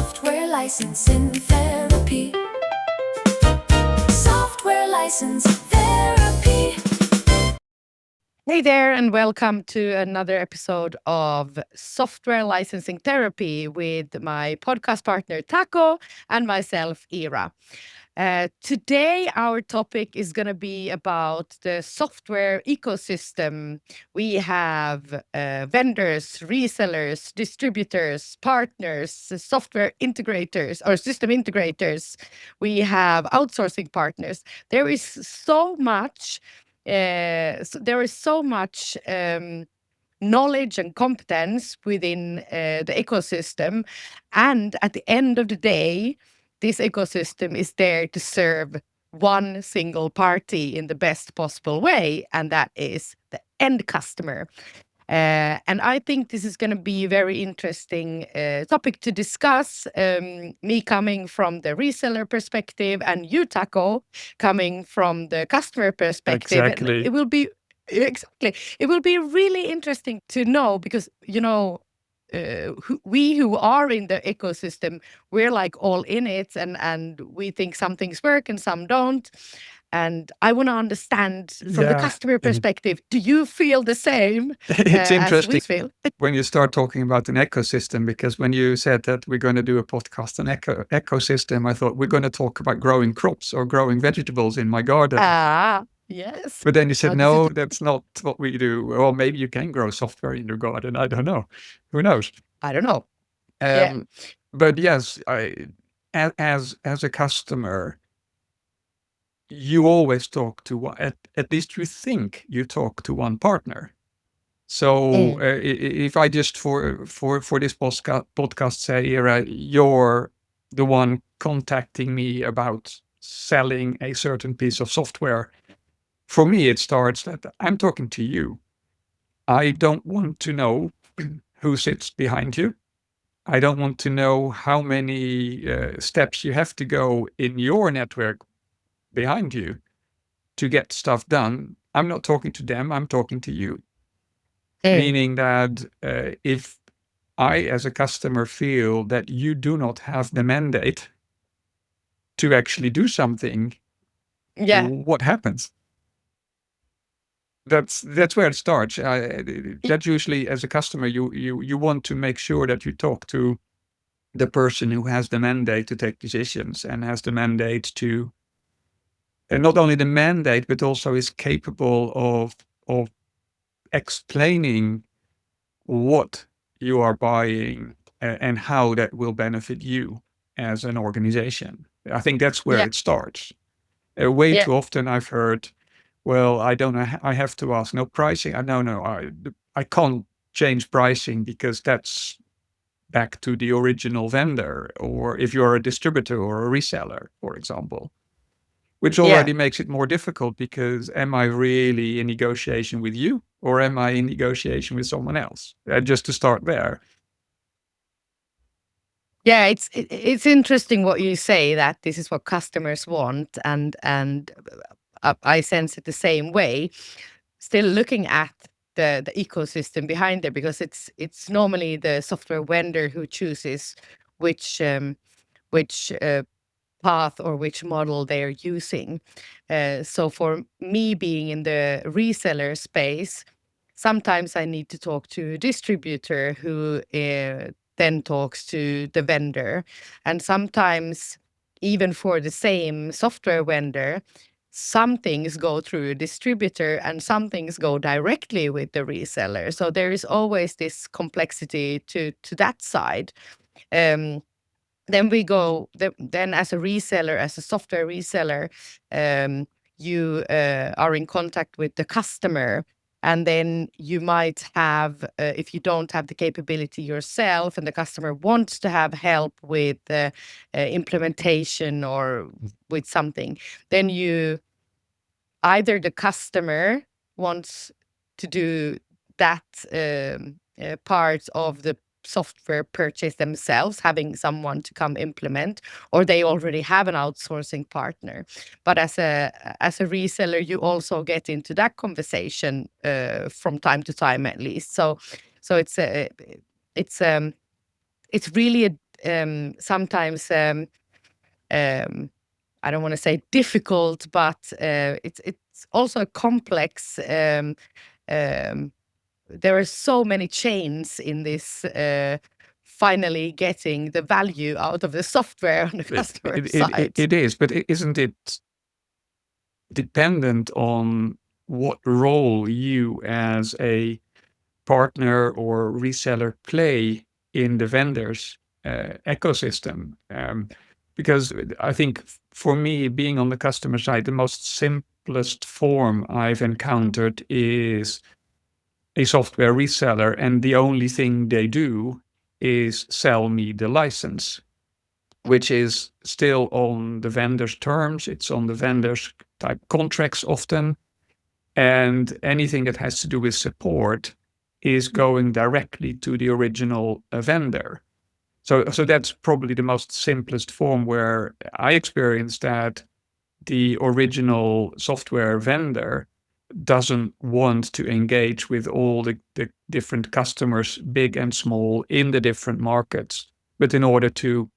Software licensing therapy. Software license therapy. Hey there, and welcome to another episode of Software Licensing Therapy with my podcast partner Taco and myself, Ira. Today, our topic is going to be about the software ecosystem. We have vendors, resellers, distributors, partners, software integrators or system integrators. We have outsourcing partners. There is so much there is so much knowledge and competence within the ecosystem. And at the end of the day, this ecosystem is there to serve one single party in the best possible way, and that is the end customer. And I think this is going to be a very interesting topic to discuss. Me coming from the reseller perspective, and you, Taco, coming from the customer perspective. And Exactly. it will be exactly. It will be really interesting to know because we who are in the ecosystem, we're like all in it, and we think some things work and some don't. And I want to understand from the Yeah. customer perspective, do you feel the same It's as we interesting feel? when you start talking about an ecosystem, because when you said that we're going to do a podcast on ecosystem, I thought we're going to talk about growing crops or growing vegetables in my garden. Yes. But then you said, This is no, that's not what we do. Or maybe you can grow software in your garden. I don't know. Who knows? I don't know. Yeah. But yes, as a customer, you always talk to one, at least you think you talk to one partner. So if I just for this podcast say, Ira, you're the one contacting me about selling a certain piece of software, for me it starts that I'm talking to you. I don't want to know who sits behind you. I don't want to know how many steps you have to go in your network behind you to get stuff done. I'm not talking to them, I'm talking to you. Meaning that if I, as a customer, feel that you do not have the mandate to actually do something, Yeah. what happens? That's where it starts. That usually, as a customer, you want to make sure that you talk to the person who has the mandate to take decisions and has the mandate to, and not only the mandate, but also is capable of explaining what you are buying and how that will benefit you as an organization. I think that's where it starts. Way too often I've heard, well, I don't know, I have to ask, no pricing. No, I can't change pricing because that's back to the original vendor, or if you're a distributor or a reseller, for example. Which already makes it more difficult because am I really in negotiation with you or am I in negotiation with someone else? Just to start there. Yeah, it's interesting what you say, that this is what customers want, and I sense it the same way. Still looking at the ecosystem behind there, because it's normally the software vendor who chooses which path or which model they're using. So for me, being in the reseller space, sometimes I need to talk to a distributor who then talks to the vendor. And sometimes, even for the same software vendor, some things go through a distributor and some things go directly with the reseller. So there is always this complexity to that side. Then we go, then as a reseller, as a software reseller, you are in contact with the customer. And then you might have, if you don't have the capability yourself and the customer wants to have help with implementation or with something, then either the customer wants to do that part of the software purchase themselves, having someone to come implement, or they already have an outsourcing partner. But as a reseller, you also get into that conversation from time to time, at least. So it's really sometimes I don't want to say difficult, but it's also a complex. There are so many chains in this. Finally, getting the value out of the software on the customer side. It is, but isn't it dependent on what role you as a partner or reseller play in the vendor's ecosystem? Because I think for me, being on the customer side, the most simplest form I've encountered is a software reseller, and the only thing they do is sell me the license, which is still on the vendor's terms. It's on the vendor's type contracts often. And anything that has to do with support is going directly to the original vendor. So that's probably the most simplest form where I experienced that the original software vendor doesn't want to engage with all the different customers, big and small, in the different markets. But in order to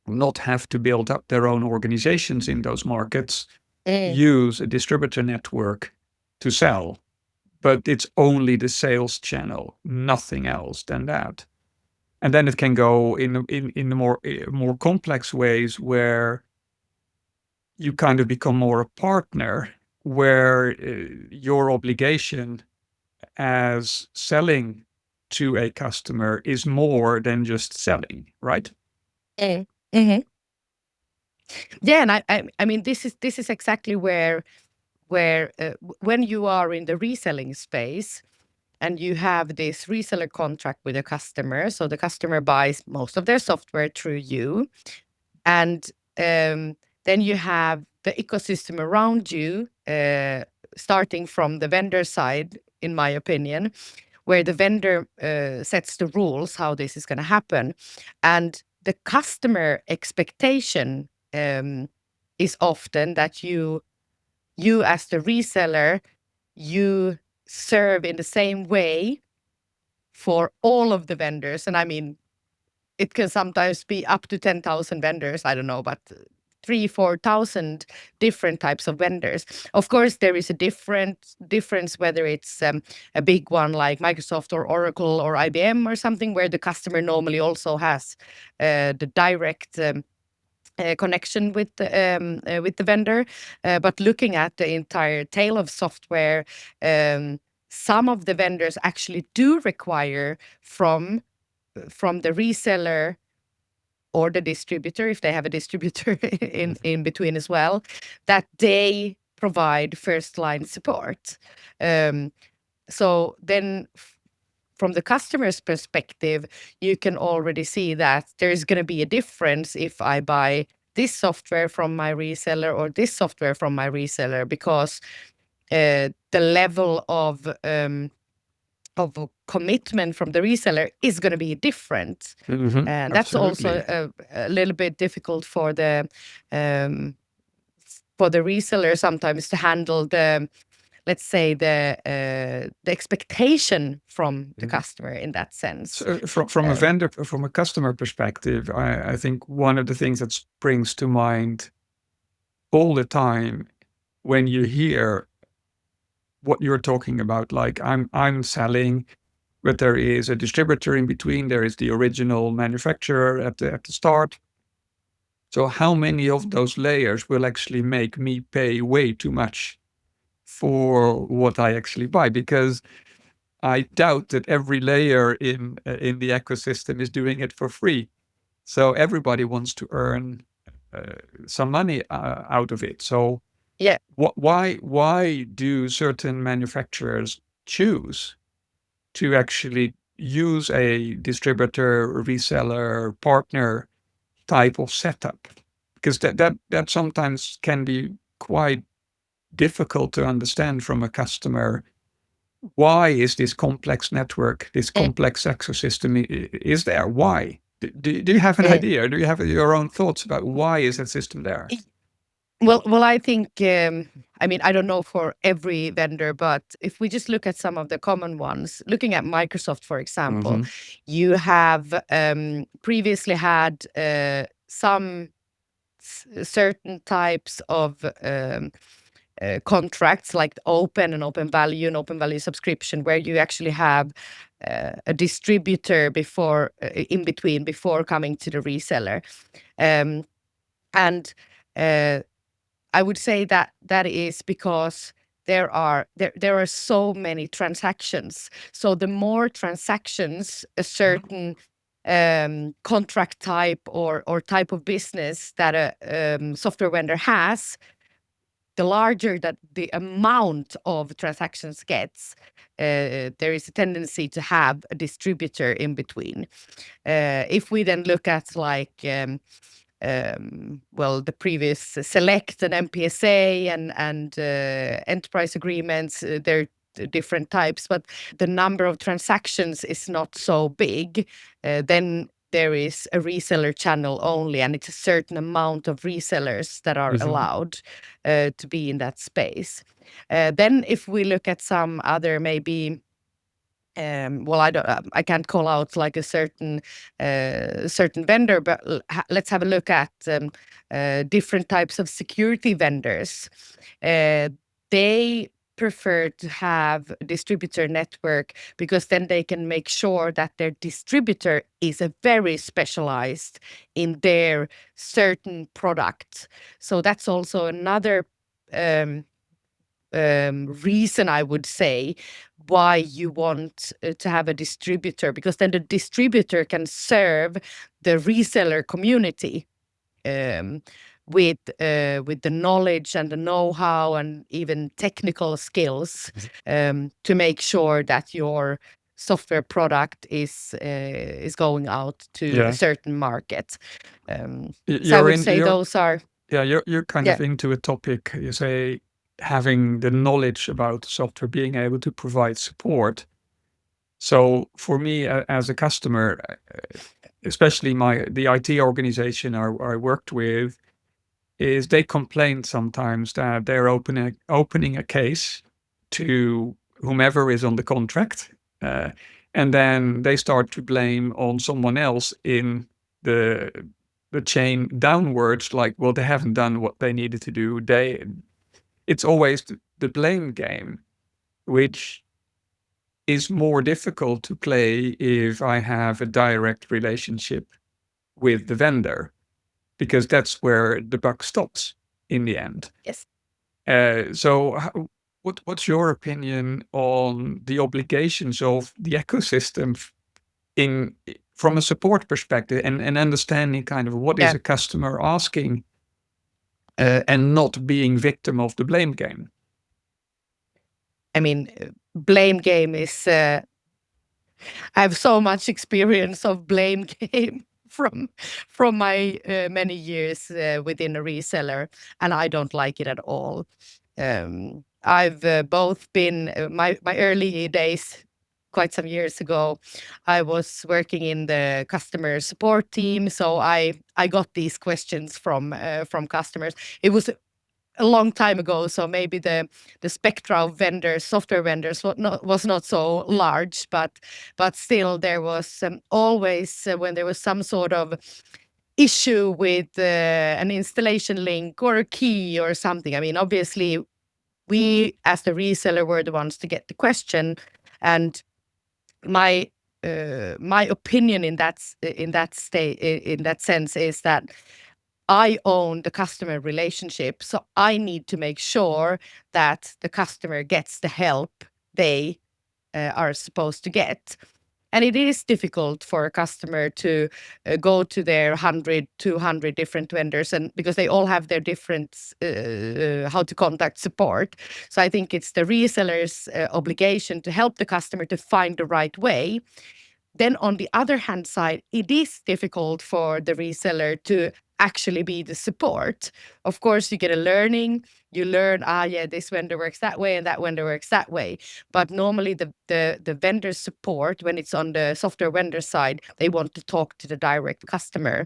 not have to build up their own organizations in those markets, use a distributor network to sell. But it's only the sales channel, nothing else than that. And then it can go in the more complex ways where you kind of become more a partner, where your obligation as selling to a customer is more than just selling, right? Mm-hmm. Yeah, and I mean this is exactly where when you are in the reselling space and you have this reseller contract with a customer, so the customer buys most of their software through you, and then you have the ecosystem around you, starting from the vendor side, in my opinion, where the vendor sets the rules how this is going to happen, and the customer expectation is often that you as the reseller, you serve in the same way for all of the vendors. And I mean, it can sometimes be up to 10,000 vendors, I don't know, but 3,000-4,000 different types of vendors. Of course, there is a difference whether it's a big one like Microsoft or Oracle or IBM or something, where the customer normally also has the direct connection with the vendor. But looking at the entire tail of software, some of the vendors actually do require from the reseller or the distributor, if they have a distributor in between as well, that they provide first line support. So then from the customer's perspective, you can already see that there's going to be a difference if I buy this software from my reseller or this software from my reseller, because the level of commitment from the reseller is going to be different. Mm-hmm. And that's Absolutely. also a little bit difficult for the reseller sometimes to handle the, let's say, the expectation from the customer in that sense. So from a customer perspective, I think one of the things that springs to mind all the time when you hear what you're talking about, like I'm selling, but there is a distributor in between, there is the original manufacturer at the start. So how many of those layers will actually make me pay way too much for what I actually buy? Because I doubt that every layer in the ecosystem is doing it for free. So everybody wants to earn some money out of it. So Yeah. why do certain manufacturers choose to actually use a distributor, reseller, partner type of setup? Because that sometimes can be quite difficult to understand from a customer. Why is this complex network, this complex ecosystem is there? Why? Do you have an idea? Do you have your own thoughts about why is that system there? Well, I think I mean, I don't know for every vendor, but if we just look at some of the common ones, looking at Microsoft, for example, you have previously had some certain types of contracts like open and open value and open value subscription, where you actually have a distributor before in between before coming to the reseller. And I would say that that is because there are so many transactions. So the more transactions a certain contract type or type of business that a software vendor has, the larger that the amount of transactions gets, there is a tendency to have a distributor in between. If we then look at like well, the previous Select and MPSA and enterprise agreements, they're different types, but the number of transactions is not so big. Then there is a reseller channel only, and it's a certain amount of resellers that are allowed to be in that space. Then if we look at some other maybe well, I can't call out like a certain vendor, but let's have a look at different types of security vendors. They prefer to have a distributor network because then they can make sure that their distributor is a very specialized in their certain product. So that's also another reason, I would say, why you want to have a distributor, because then the distributor can serve the reseller community with the knowledge and the know-how and even technical skills to make sure that your software product is going out to a certain market. So I would say those are. Yeah, you're kind of into a topic. You say having the knowledge about software, being able to provide support. So for me as a customer, especially the IT organization I worked with, is they complained sometimes that they're opening a case to whomever is on the contract, and then they start to blame on someone else in the chain downwards, like, well, they haven't done what they needed to do. It's always the blame game, which is more difficult to play if I have a direct relationship with the vendor, because that's where the buck stops in the end. Yes. So what's your opinion on the obligations of the ecosystem from a support perspective, and understanding kind of what is a customer asking, and not being victim of the blame game? I mean, blame game is. I have so much experience of blame game from my many years within a reseller, and I don't like it at all. I've both been my early days. Quite some years ago, I was working in the customer support team, so I got these questions from customers. It was a long time ago, so maybe the spectra of vendors, software vendors, was not so large, but still there was always when there was some sort of issue with an installation link or a key or something. I mean, obviously, we as the reseller were the ones to get the question, and my opinion in that sense is that I own the customer relationship, so I need to make sure that the customer gets the help they are supposed to get. And it is difficult for a customer to go to their 100, 200 different vendors, and because they all have their different how to contact support. So I think it's the reseller's obligation to help the customer to find the right way. Then on the other hand side, it is difficult for the reseller to actually be the support. Of course, you get a learning, you learn, yeah, this vendor works that way and that vendor works that way. But normally the vendor support, when it's on the software vendor side, they want to talk to the direct customer.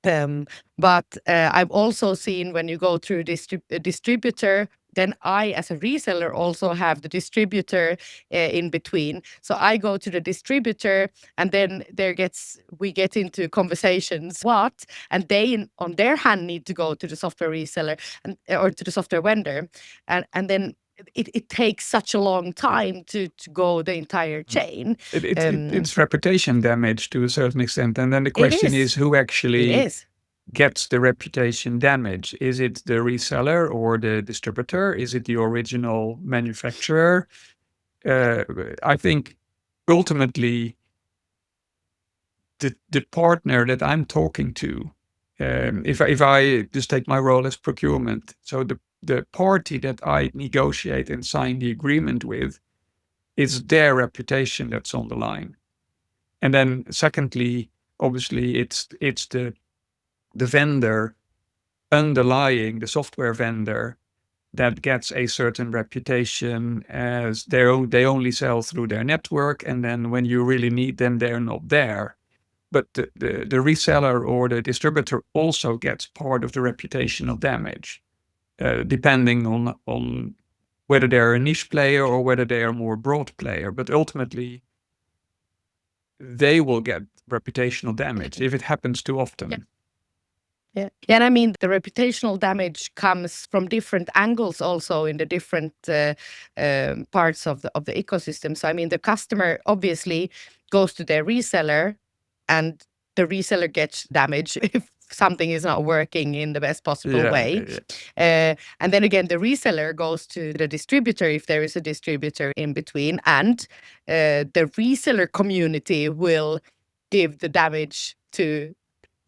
But I've also seen when you go through a distributor, then I, as a reseller, also have the distributor in between. So I go to the distributor, and then we get into conversations. What? And they, on their hand, need to go to the software reseller or to the software vendor, and then it takes such a long time to go the entire chain. It's reputation damage to a certain extent. And then the It question is. is who It actually is. gets the reputation damage? Is it the reseller or the distributor? Is it the original manufacturer? I think ultimately the partner that I'm talking to, if I just take my role as procurement, so the party that I negotiate and sign the agreement with, it's their reputation that's on the line. And then secondly, obviously it's the vendor underlying the software vendor that gets a certain reputation as they only sell through their network, and then when you really need them, they're not there. But the reseller or the distributor also gets part of the reputational damage, depending on whether they're a niche player or whether they are a more broad player. But ultimately, they will get reputational damage if it happens too often. Yeah. And I mean, the reputational damage comes from different angles also in the different parts of the ecosystem. So, I mean, the customer obviously goes to their reseller, and the reseller gets damage if something is not working in the best possible way. And then again, the reseller goes to the distributor if there is a distributor in between, and the reseller community will give the damage to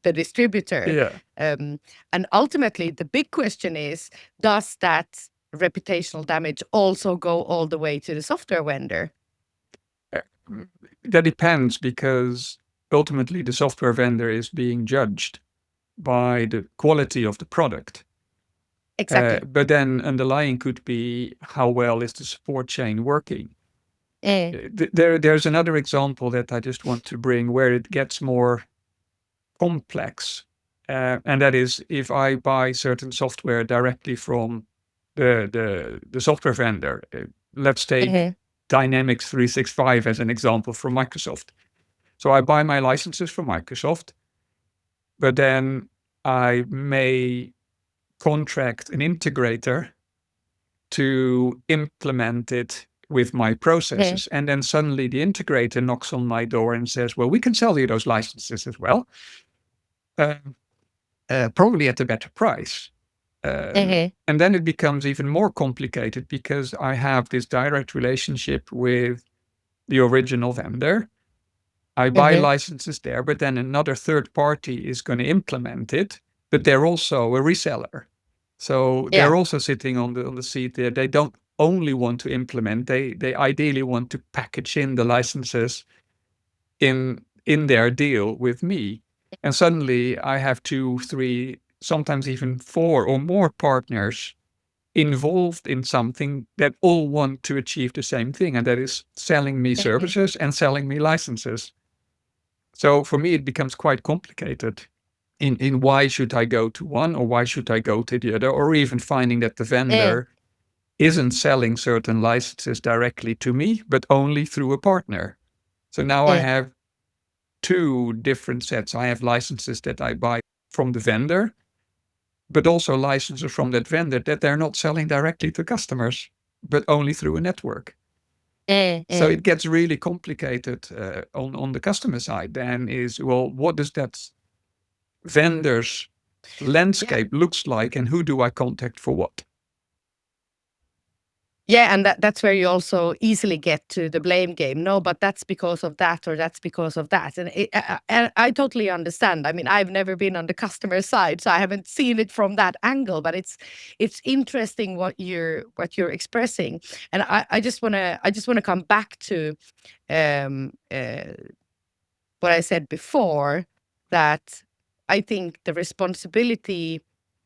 the distributor. Yeah. And ultimately, the big question is, does that reputational damage also go all the way to the software vendor? That depends, because ultimately the software vendor is being judged by the quality of the product. Exactly. But then underlying could be how well is the support chain working. There's another example that I just want to bring where it gets more complex. And that is if I buy certain software directly from the software vendor. Let's take Dynamics 365 as an example from Microsoft. So I buy my licenses from Microsoft, but then I may contract an integrator to implement it with my processes. And then suddenly the integrator knocks on my door and says, well, we can sell you those licenses as well. Probably at a better price. And then it becomes even more complicated because I have this direct relationship with the original vendor. I buy licenses there, but then another third party is going to implement it, but they're also a reseller. So they're also sitting on the seat there. They don't only want to implement, they ideally want to package in the licenses in their deal with me. And suddenly I have 2, 3, sometimes even 4 or more partners involved in something that all want to achieve the same thing, and that is selling me services and selling me licenses. So for me, it becomes quite complicated in why should I go to one or why should I go to the other, or even finding that the vendor isn't selling certain licenses directly to me, but only through a partner. So now I have 2 different sets. I have licenses that I buy from the vendor, but also licenses from that vendor that they're not selling directly to customers, but only through a network. So it gets really complicated on the customer side. Then is, well, what does that vendor's landscape looks like, and who do I contact for what? Yeah, and that's where you also easily get to the blame game. No, but that's because of that, or that's because of that. And I totally understand. I mean, I've never been on the customer side, so I haven't seen it from that angle. But it's interesting what you're expressing, and I just wanna come back to what I said before, that I think the responsibility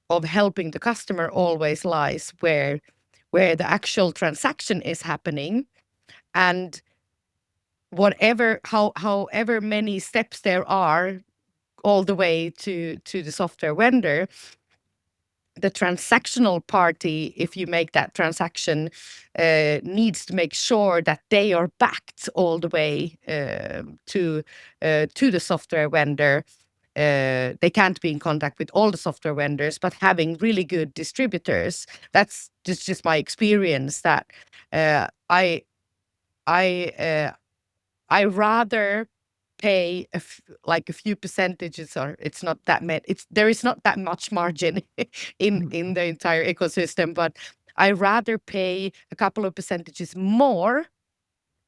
of helping the customer always lies where the actual transaction is happening, and however many steps there are all the way to the software vendor, the transactional party, if you make that transaction, needs to make sure that they are backed all the way to the software vendor. They can't be in contact with all the software vendors, but having really good distributors. That's just my experience. That I rather pay like a few percentages, or it's not that there is not that much margin in the entire ecosystem, but I rather pay a couple of percentages more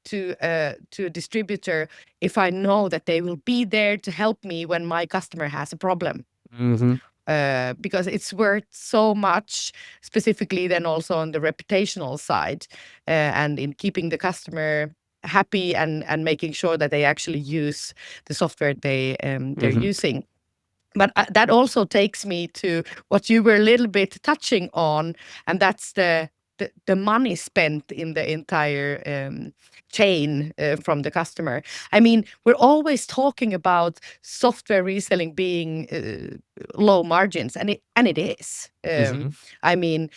to a distributor if I know that they will be there to help me when my customer has a problem. Because it's worth so much, specifically then also on the reputational side, and in keeping the customer happy and making sure that they actually use the software they're using. But that also takes me to what you were a little bit touching on, and that's the money spent in the entire chain from the customer. I mean, we're always talking about software reselling being low margins, and it is. I mean,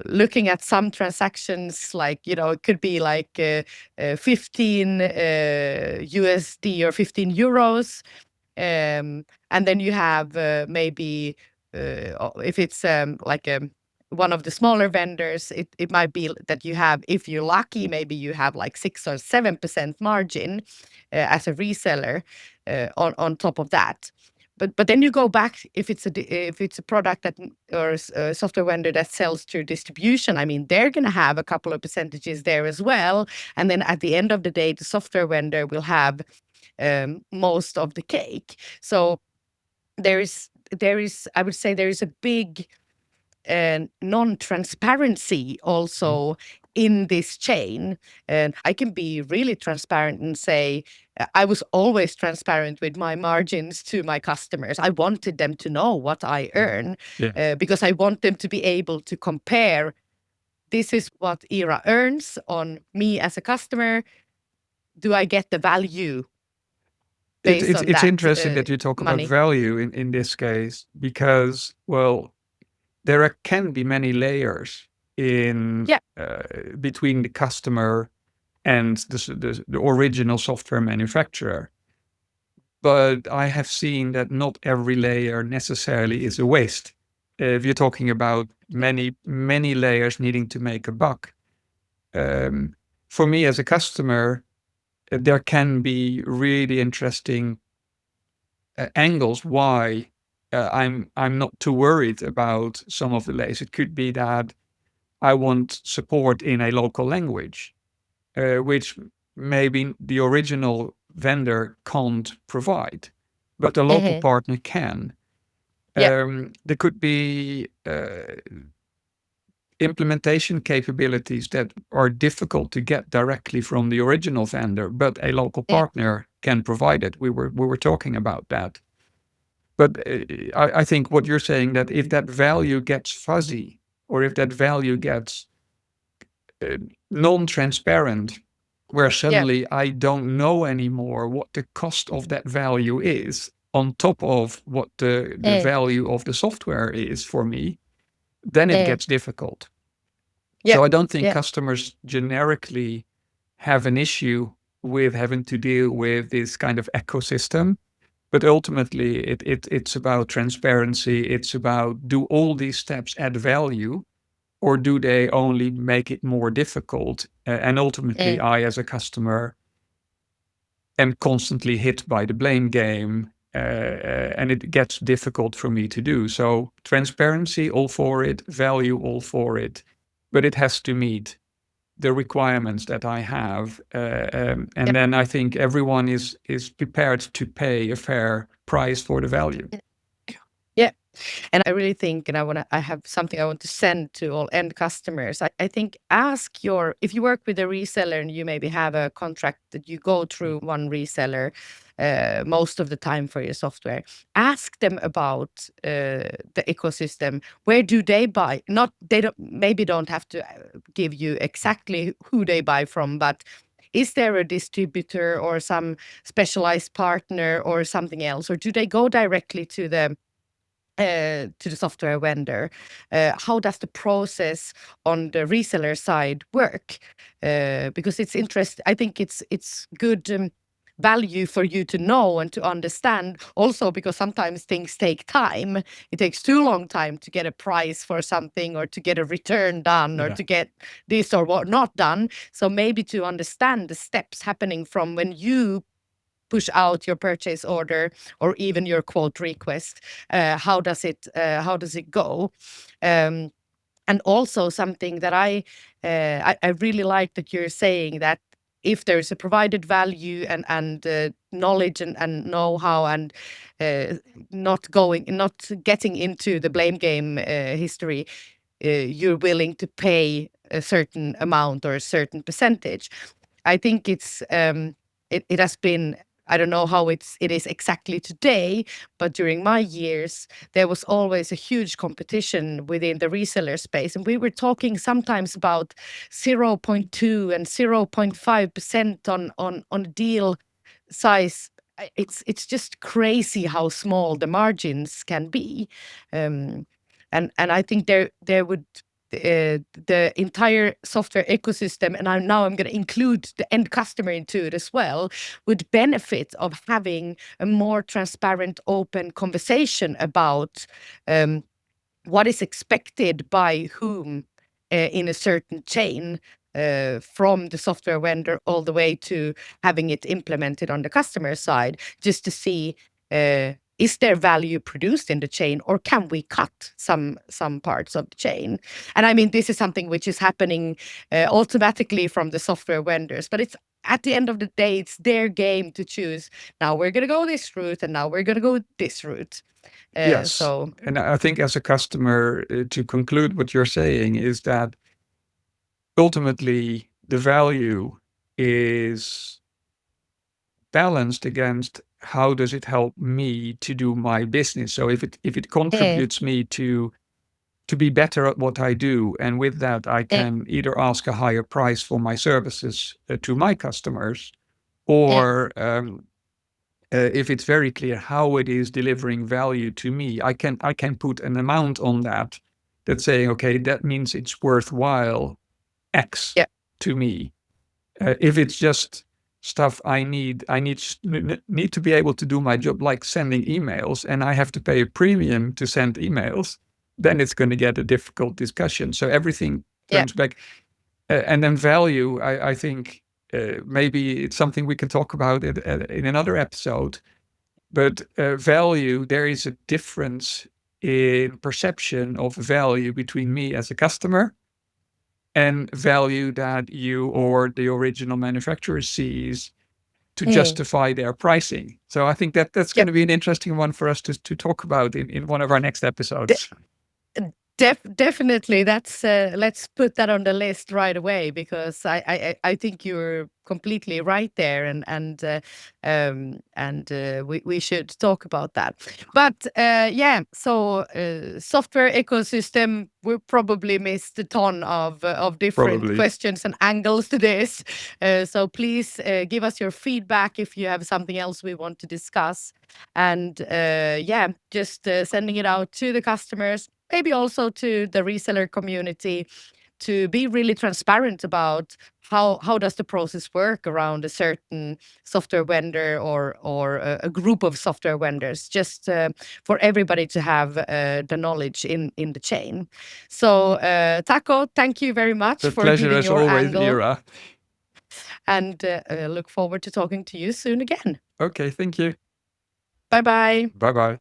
looking at some transactions, like, it could be like 15 USD or 15 euros. And then you have maybe if it's like one of the smaller vendors, it might be that you have, if you're lucky, maybe you have like 6 or 7% margin as a reseller on top of that. But then you go back, if it's a product that, or a software vendor that sells through distribution, I mean, they're going to have a couple of percentages there as well. And then at the end of the day, the software vendor will have most of the cake. So there is, I would say, there is a big non-transparency also in this chain. And I can be really transparent and say, I was always transparent with my margins to my customers. I wanted them to know what I earn, because I want them to be able to compare, this is what Era earns on me as a customer. Do I get the value based on It's that interesting that you talk money? about value in this case, because, well, there can be many layers in between the customer and the original software manufacturer. But I have seen that not every layer necessarily is a waste. If you're talking about many layers needing to make a buck, for me as a customer, there can be really interesting angles why I'm not too worried about some of the layers. It could be that I want support in a local language, which maybe the original vendor can't provide, but the local partner can. There could be implementation capabilities that are difficult to get directly from the original vendor, but a local partner can provide it. We were talking about that. But I think what you're saying, that if that value gets fuzzy, or if that value gets non-transparent, where suddenly I don't know anymore what the cost of that value is on top of what the value of the software is for me, then it gets difficult. So I don't think customers generically have an issue with having to deal with this kind of ecosystem. But ultimately, it's about transparency. It's about, do all these steps add value, or do they only make it more difficult? And ultimately, I, as a customer, am constantly hit by the blame game, and it gets difficult for me to do. So transparency, all for it. Value, all for it. But it has to meet the requirements that I have. And then I think everyone is prepared to pay a fair price for the value. Yeah. And I really think, and I have something I want to send to all end customers. I think, if you work with a reseller and you maybe have a contract that you go through one reseller most of the time for your software, ask them about the ecosystem. Where do they buy? They don't have to give you exactly who they buy from, but is there a distributor or some specialized partner or something else, or do they go directly to the software vendor? How does the process on the reseller side work? Because it's I think it's good value for you to know and to understand, also because sometimes things take time. It takes too long time to get a price for something, or to get a return done, or Yeah. to get this or what not done. So maybe to understand the steps happening from when you push out your purchase order or even your quote request, how does it go? And also something that I really like that you're saying, that if there's a provided value and knowledge and know-how, and not getting into the blame game history, you're willing to pay a certain amount or a certain percentage. I think it has been, I don't know how it is exactly today, but during my years, there was always a huge competition within the reseller space. And we were talking sometimes about 0.2 and 0.5% on deal size. It's just crazy how small the margins can be. And I think there would the entire software ecosystem, and I'm going to include the end customer into it as well, would benefit of having a more transparent, open conversation about what is expected by whom in a certain chain, from the software vendor all the way to having it implemented on the customer side, just to see is there value produced in the chain, or can we cut some parts of the chain? And I mean, this is something which is happening automatically from the software vendors, but it's at the end of the day, it's their game to choose. Now we're going to go this route, and now we're going to go this route. Yes. So And I think as a customer, to conclude what you're saying is that ultimately the value is balanced against how does it help me to do my business. So if it contributes me to be better at what I do, and with that I can either ask a higher price for my services to my customers, or if it's very clear how it is delivering value to me, I can put an amount on that that's saying, okay, that means it's worthwhile X to me. If it's just stuff I need to be able to do my job, like sending emails, and I have to pay a premium to send emails, then it's going to get a difficult discussion. So everything turns back. And then value, I think maybe it's something we can talk about in another episode. But value, there is a difference in perception of value between me as a customer and value that you or the original manufacturer sees to justify their pricing. So I think that's going to be an interesting one for us to talk about in one of our next episodes. Definitely, that's let's put that on the list right away, because I think you're completely right there, and we should talk about that. But so software ecosystem, we probably missed a ton of different questions and angles to this. So please give us your feedback if you have something else we want to discuss, and just sending it out to the customers, maybe also to the reseller community, to be really transparent about how does the process work around a certain software vendor or a group of software vendors, just for everybody to have the knowledge in the chain. So Taco, thank you very much for pleasure giving as your always, angle. Ira. And look forward to talking to you soon again. Okay, thank you. Bye-bye. Bye-bye.